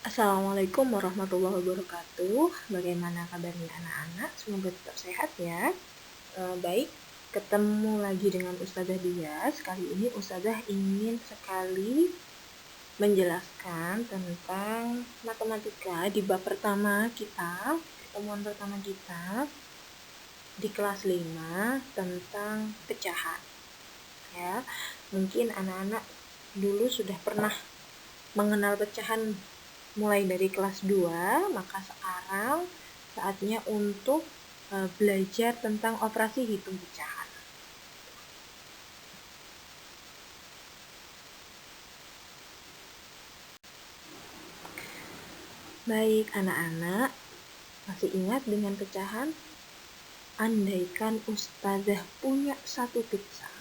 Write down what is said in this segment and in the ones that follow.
Assalamualaikum warahmatullahi wabarakatuh. Bagaimana kabarnya anak-anak? Semoga tetap sehat ya. Baik, ketemu lagi dengan Ustazah Dias. Kali ini Ustazah ingin sekali menjelaskan tentang matematika di bab pertama kita, pertemuan pertama kita di kelas 5 tentang pecahan. Ya, mungkin anak-anak dulu sudah pernah mengenal pecahan mulai dari kelas 2, maka sekarang saatnya untuk belajar tentang operasi hitung pecahan. Baik anak-anak, masih ingat dengan pecahan? Andaikan Ustazah punya satu pizza,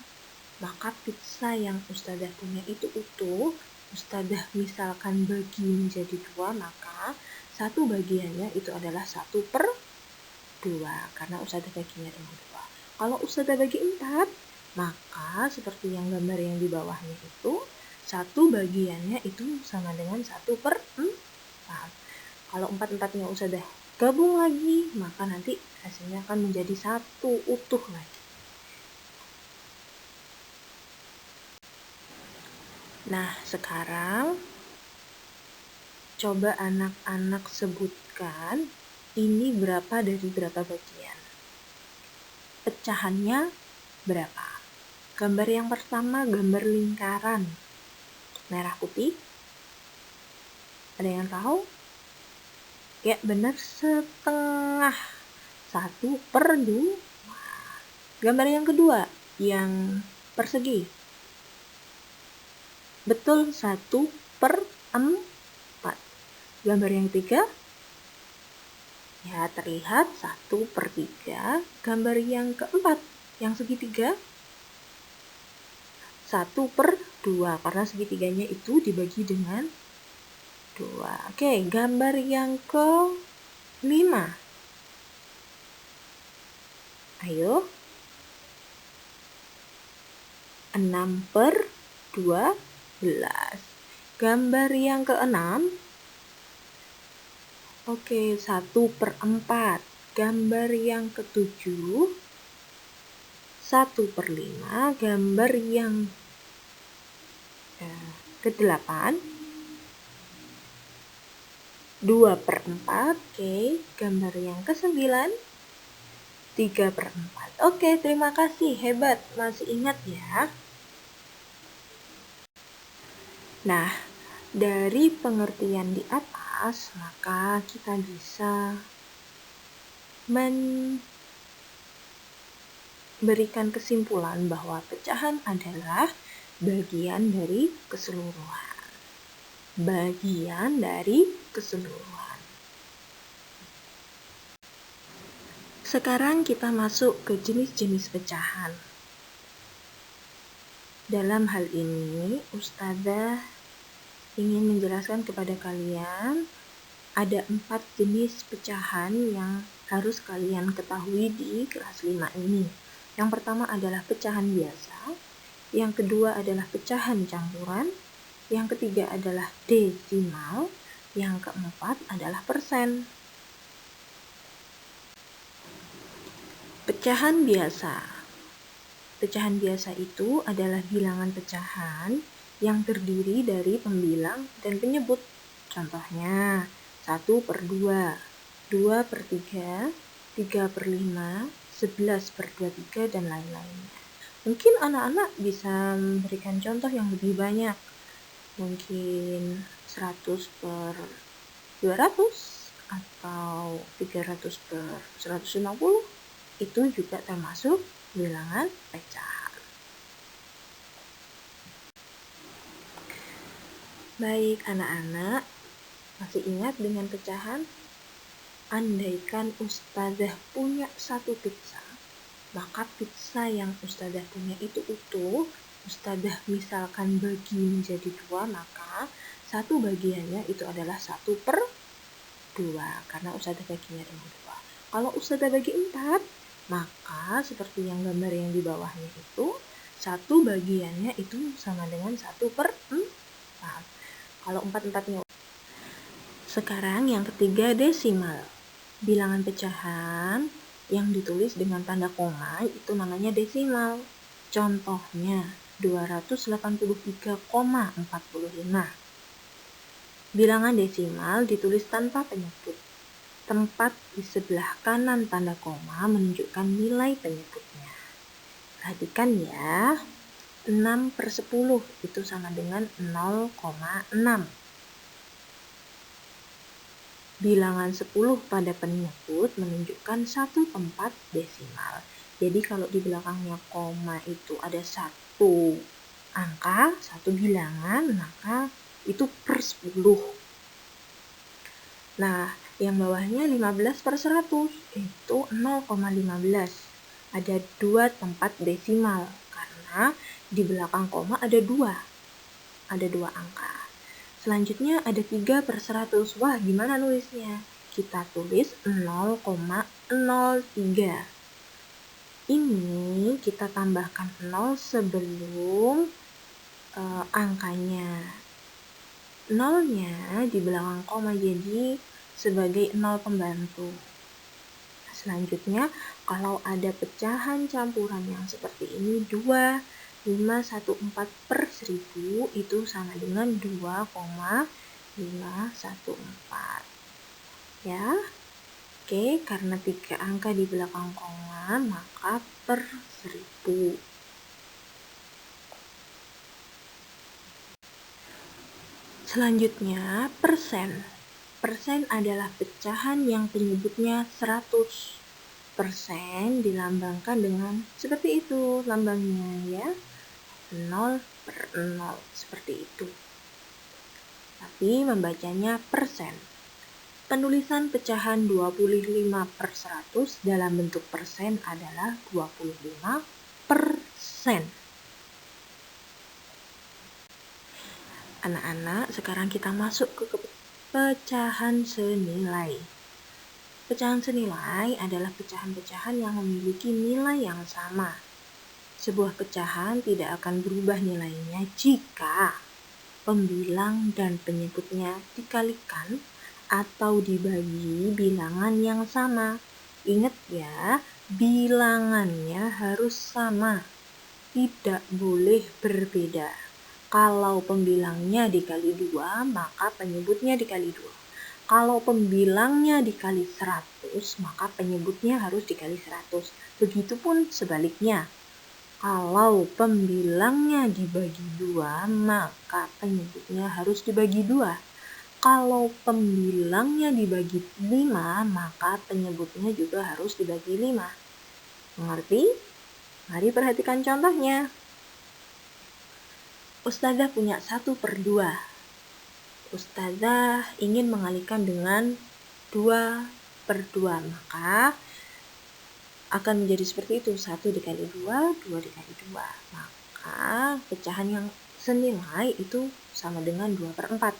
maka pizza yang Ustazah punya itu utuh, Ustazah misalkan bagi menjadi 2, maka satu bagiannya itu adalah 1/2, karena Ustazah baginya dengan 2. Kalau Ustazah bagi 4, maka seperti yang gambar yang di bawahnya itu, satu bagiannya itu sama dengan 1/4. Kalau 4-4-nya Ustazah gabung lagi, maka nanti hasilnya akan menjadi 1 utuh lagi. Nah, sekarang coba anak-anak sebutkan ini berapa dari berapa bagian. Pecahannya berapa? Gambar yang pertama gambar lingkaran merah putih. Ada yang tahu? Ya, benar, setengah. 1/2. Gambar yang kedua yang persegi. Betul, 1/4. Gambar yang ketiga, ya terlihat 1/3. Gambar yang keempat, yang segitiga, 1/2, karena segitiganya itu dibagi dengan 2. Oke, gambar yang ke-5. Ayo. 6/12. Gambar yang ke-6. Oke, 1/4. Gambar yang ke-7. 1/5. Gambar yang ke-8. 2/4. Oke, gambar yang ke-9. 3/4. Oke, terima kasih, hebat, masih ingat ya. Nah, dari pengertian di atas, maka kita bisa memberikan kesimpulan bahwa pecahan adalah bagian dari keseluruhan. Bagian dari keseluruhan. Sekarang kita masuk ke jenis-jenis pecahan. Dalam hal ini, Ustazah ingin menjelaskan kepada kalian ada 4 jenis pecahan yang harus kalian ketahui di kelas 5 ini. Yang pertama adalah pecahan biasa, yang kedua adalah pecahan campuran, yang ketiga adalah desimal, yang keempat adalah persen. Pecahan biasa. Pecahan biasa itu adalah bilangan pecahan yang terdiri dari pembilang dan penyebut. Contohnya 1/2, 2/3, 3/5, 11/23, dan lain-lainnya. Mungkin anak-anak bisa memberikan contoh yang lebih banyak. Mungkin 100/200 atau 300/150. Itu juga termasuk bilangan pecahan. Baik anak-anak, masih ingat dengan pecahan? Andaikan Ustazah punya satu pizza, maka pizza yang Ustazah punya itu utuh, Ustazah misalkan bagi menjadi 2, maka satu bagiannya itu adalah 1/2, karena Ustazah baginya dengan 2. Kalau Ustazah bagi 4, maka seperti yang gambar yang di bawahnya itu, satu bagiannya itu sama dengan 1/4. Kalau 4-4-nya. Sekarang yang ketiga, desimal. Bilangan pecahan yang ditulis dengan tanda koma itu namanya desimal. Contohnya 283,45. Bilangan desimal ditulis tanpa penyebut. Tempat di sebelah kanan tanda koma menunjukkan nilai penyebutnya. Perhatikan ya, 6/10 itu sama dengan 0,6. Bilangan 10 pada penyebut menunjukkan satu tempat desimal. Jadi kalau di belakangnya koma itu ada satu angka, satu bilangan, maka itu per 10. Nah, yang bawahnya 15/100 itu 0,15. Ada 2 tempat desimal karena di belakang koma ada 2 angka. Selanjutnya ada 3/100. Wah, gimana nulisnya? Kita tulis 0,03. Ini kita tambahkan 0 sebelum angkanya. Nolnya di belakang koma, jadi sebagai 0 pembantu. Selanjutnya, kalau ada pecahan campuran yang seperti ini, 2,514/1000 itu sama dengan 2,514. Ya. Oke, karena 3 angka di belakang koma, maka per 1000. Selanjutnya, persen. Persen adalah pecahan yang penyebutnya 100. Persen dilambangkan dengan seperti itu lambangnya ya. 0/0 seperti itu. Tapi membacanya persen. Penulisan pecahan 25/100 dalam bentuk persen adalah 25%. Anak-anak, sekarang kita masuk ke pecahan senilai. Pecahan senilai adalah pecahan-pecahan yang memiliki nilai yang sama. Sebuah pecahan tidak akan berubah nilainya jika pembilang dan penyebutnya dikalikan atau dibagi bilangan yang sama. Ingat ya, bilangannya harus sama, tidak boleh berbeda. Kalau pembilangnya dikali 2, maka penyebutnya dikali 2. Kalau pembilangnya dikali 100, maka penyebutnya harus dikali 100. Begitupun sebaliknya. Kalau pembilangnya dibagi 2, maka penyebutnya harus dibagi 2. Kalau pembilangnya dibagi 5, maka penyebutnya juga harus dibagi 5. Mengerti? Mari perhatikan contohnya. Ustazah punya 1/2. Ustazah ingin mengalihkan dengan 2/2, maka akan menjadi seperti itu. 1 dikali 2, 2 dikali 2. Maka pecahan yang senilai itu sama dengan 2/4.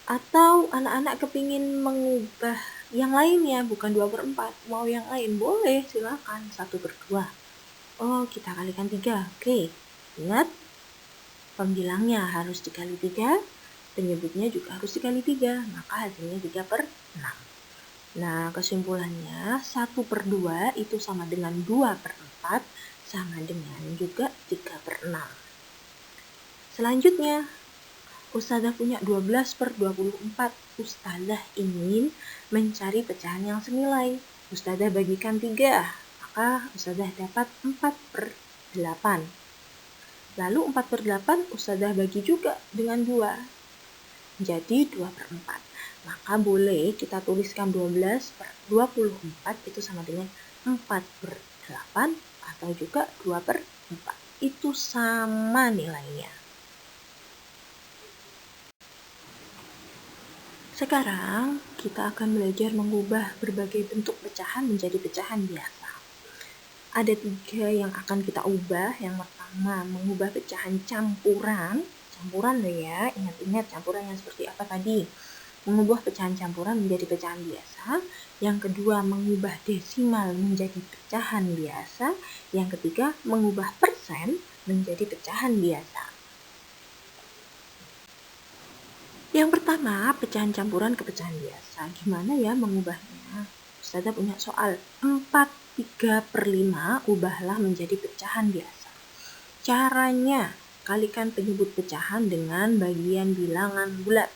Atau anak-anak kepingin mengubah yang lainnya, bukan 2/4, mau yang lain, boleh, silakan. 1/2. Oh, kita kalikan 3. Oke, ingat, pembilangnya harus dikali 3, penyebutnya juga harus dikali 3, maka hasilnya 3/6. Nah, kesimpulannya 1/2 itu sama dengan 2/4, sama dengan juga 3/6. Selanjutnya, Ustazah punya 12/24. Ustazah ingin mencari pecahan yang senilai. Ustazah bagikan 3, maka Ustazah dapat 4/8. Lalu 4/8 Ustazah bagi juga dengan 2. Jadi 2/4. Maka boleh kita tuliskan 12/24 itu sama dengan 4/8 atau juga 2/4. Itu sama nilainya. Sekarang kita akan belajar mengubah berbagai bentuk pecahan menjadi pecahan biasa. Ada 3 yang akan kita ubah. Yang pertama, mengubah pecahan campuran. Campuran loh ya, ingat-ingat campuran yang seperti apa tadi. Mengubah pecahan campuran menjadi pecahan biasa. Yang kedua, mengubah desimal menjadi pecahan biasa. Yang ketiga, mengubah persen menjadi pecahan biasa. Yang pertama, pecahan campuran ke pecahan biasa. Gimana ya mengubahnya? Ustazah punya soal. 4/3/5 ubahlah menjadi pecahan biasa. Caranya, kalikan penyebut pecahan dengan bagian bilangan bulat.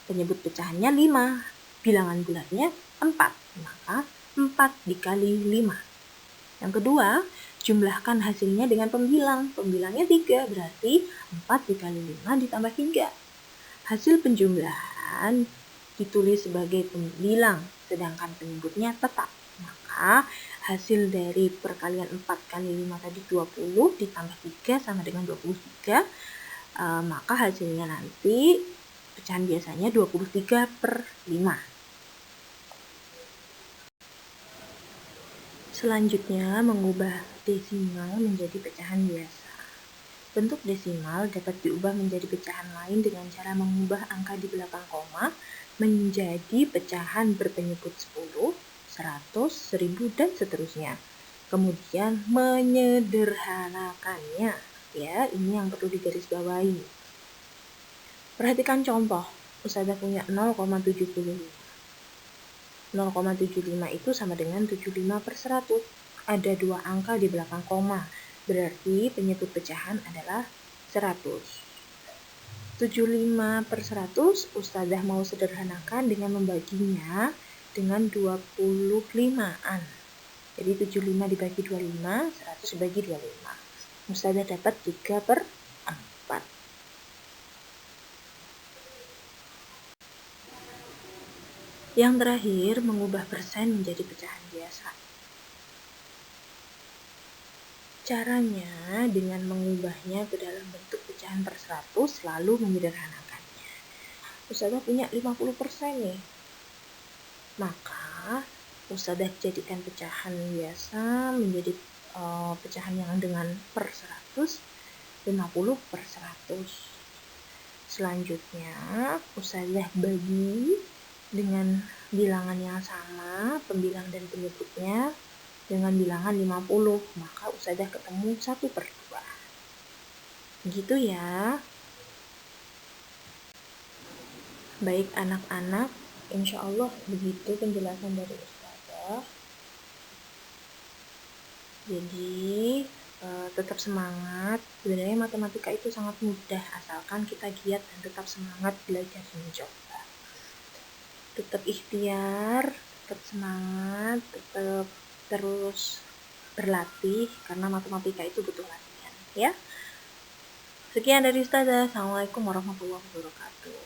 Penyebut pecahannya 5, bilangan bulatnya 4. Maka 4 dikali 5. Yang kedua, jumlahkan hasilnya dengan pembilang. Pembilangnya 3, berarti 4 dikali 5 ditambah 3. Hasil penjumlahan ditulis sebagai pembilang, sedangkan penyebutnya tetap. Maka hasil dari perkalian 4 kali 5 tadi 20 ditambah 3 sama dengan 23. Maka hasilnya nanti pecahan biasanya 23/5. Selanjutnya, mengubah desimal menjadi pecahan biasa. Bentuk desimal dapat diubah menjadi pecahan lain dengan cara mengubah angka di belakang koma menjadi pecahan berpenyebut 10, 100, 1000, dan seterusnya. Kemudian menyederhanakannya. Ya, ini yang perlu digarisbawahi. Perhatikan contoh. Ustazah punya 0,75. 0,75 itu sama dengan 75/100. Ada 2 angka di belakang koma. Berarti penyebut pecahan adalah 100. 75/100 Ustazah mau sederhanakan dengan membaginya dengan 25-an. Jadi 75 dibagi 25, 100 dibagi 25. Ustazah dapat 3/4. Yang terakhir, mengubah persen menjadi pecahan biasa. Caranya dengan mengubahnya ke dalam bentuk pecahan per 100 lalu menyederhanakannya. Ustazah punya 50% nih. Maka Ustazah jadikan pecahan biasa menjadi pecahan yang dengan per 100, 50/100. Selanjutnya Ustazah bagi dengan bilangan yang sama, pembilang dan penyebutnya dengan bilangan 50, maka Ustazah ketemu 1/2. Gitu ya. Baik anak-anak, insya Allah begitu penjelasan dari Ustazah. Jadi tetap semangat. Sebenarnya matematika itu sangat mudah asalkan kita giat dan tetap semangat belajar dan mencoba. Tetap ikhtiar, tetap semangat, tetap terus berlatih karena matematika itu butuh latihan, ya. Sekian dari Ustazah. Assalamualaikum warahmatullahi wabarakatuh.